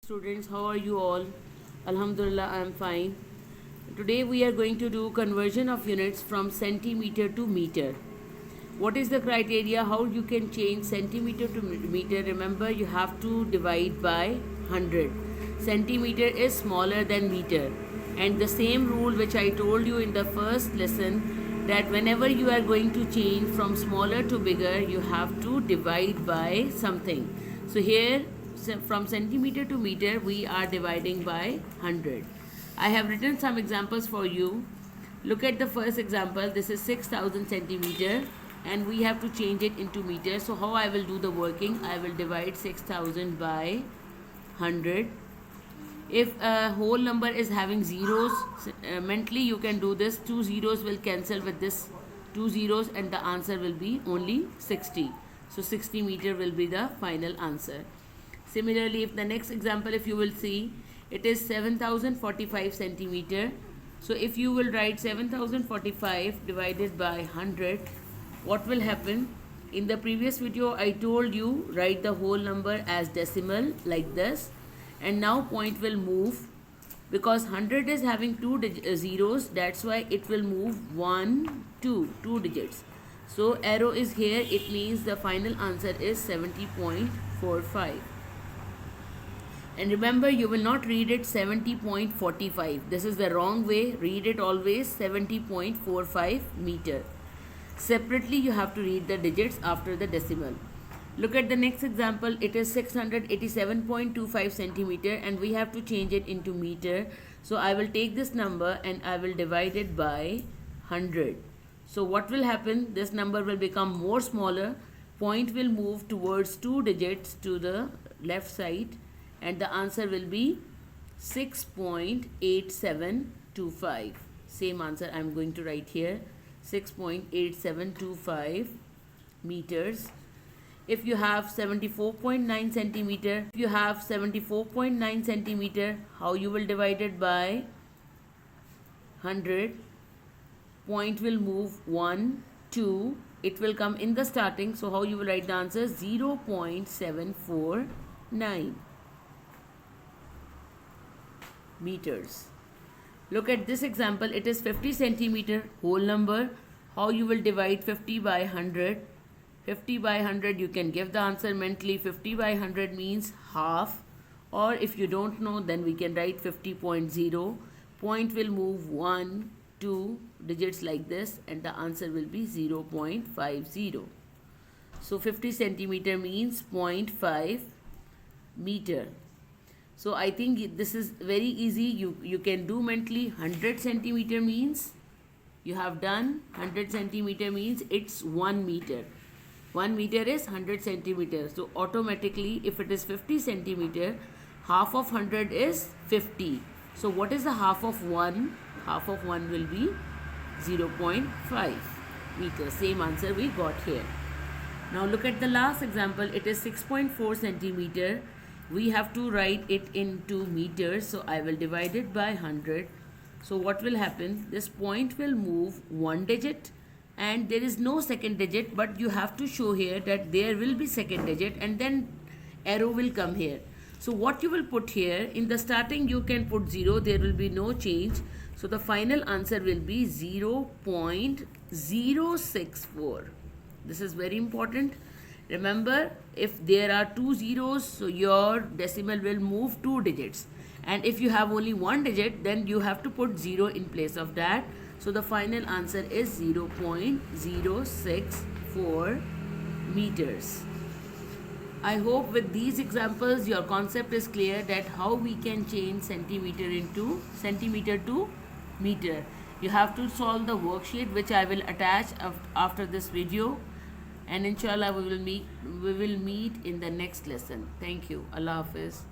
Students, how are you all? Alhamdulillah, I am fine. Today we are going to do conversion of units from centimeter to meter. What is the criteria? How you can change centimeter to meter? Remember, you have to divide by 100. Centimeter is smaller than meter. And the same rule which I told you in the first lesson, that whenever you are going to change from smaller to bigger, you have to divide by something. So here, from centimeter to meter, we are dividing by 100. I have written some examples for you. Look at the first example. This is 6000 centimeter and we have to change it into meters. So how I will do the working? I will divide 6000 by 100. If a whole number is having zeros, mentally you can do this. 2 zeros will cancel with this 2 zeros and the answer will be only 60. So 60 meter will be the final answer. Similarly, if the next example, if you will see, it is 7045 centimeter. So if you will write 7045 divided by 100, what will happen? In the previous video, I told you write the whole number as decimal like this. And now point will move because 100 is having two zeros. That's why it will move 1, 2 digits. So arrow is here. It means the final answer is 70.45. And remember, you will not read it 70.45. This is the wrong way. Read it always 70.45 meter. Separately, you have to read the digits after the decimal. Look at the next example. It is 687.25 centimeter and we have to change it into meter. So I will take this number and I will divide it by 100. So what will happen? This number will become more smaller. Point will move towards 2 digits to the left side. And the answer will be 6.8725. Same answer I am going to write here. 6.8725 meters. If you have 74.9 centimeter, how you will divide it by 100? Point will move 1, 2. It will come in the starting. So how you will write the answer? 0.749. meters. Look at this example. It is 50 centimeter whole number. How you will divide 50 by 100? 50 by 100, you can give the answer mentally. 50 by 100 means half, or if you don't know, then we can write 50.0. Point will move 1, 2 digits like this and the answer will be 0.50. So 50 centimeter means 0.5 meter. So I think this is very easy. You can do mentally. 100 centimeter means you have done. 100 centimeter means it's 1 meter. 1 meter is 100 centimeter. So automatically, if it is 50 centimeter, half of 100 is 50. So what is the half of 1? Half of 1 will be 0.5 meter. Same answer we got here. Now look at the last example. It is 6.4 centimeter. We have to write it into meters. So I will divide it by 100. So what will happen? This point will move 1 digit and there is no second digit, but you have to show here that there will be second digit and then arrow will come here. So what you will put here, in the starting you can put 0, there will be no change. So the final answer will be 0.064. This is very important. Remember, if there are 2 zeros, so your decimal will move 2 digits. And if you have only 1 digit, then you have to put 0 in place of that. So the final answer is 0.064 meters. I hope with these examples your concept is clear that how we can change centimeter to meter. You have to solve the worksheet which I will attach after this video. And inshallah we will meet in the next lesson. Thank you. Allah Hafiz.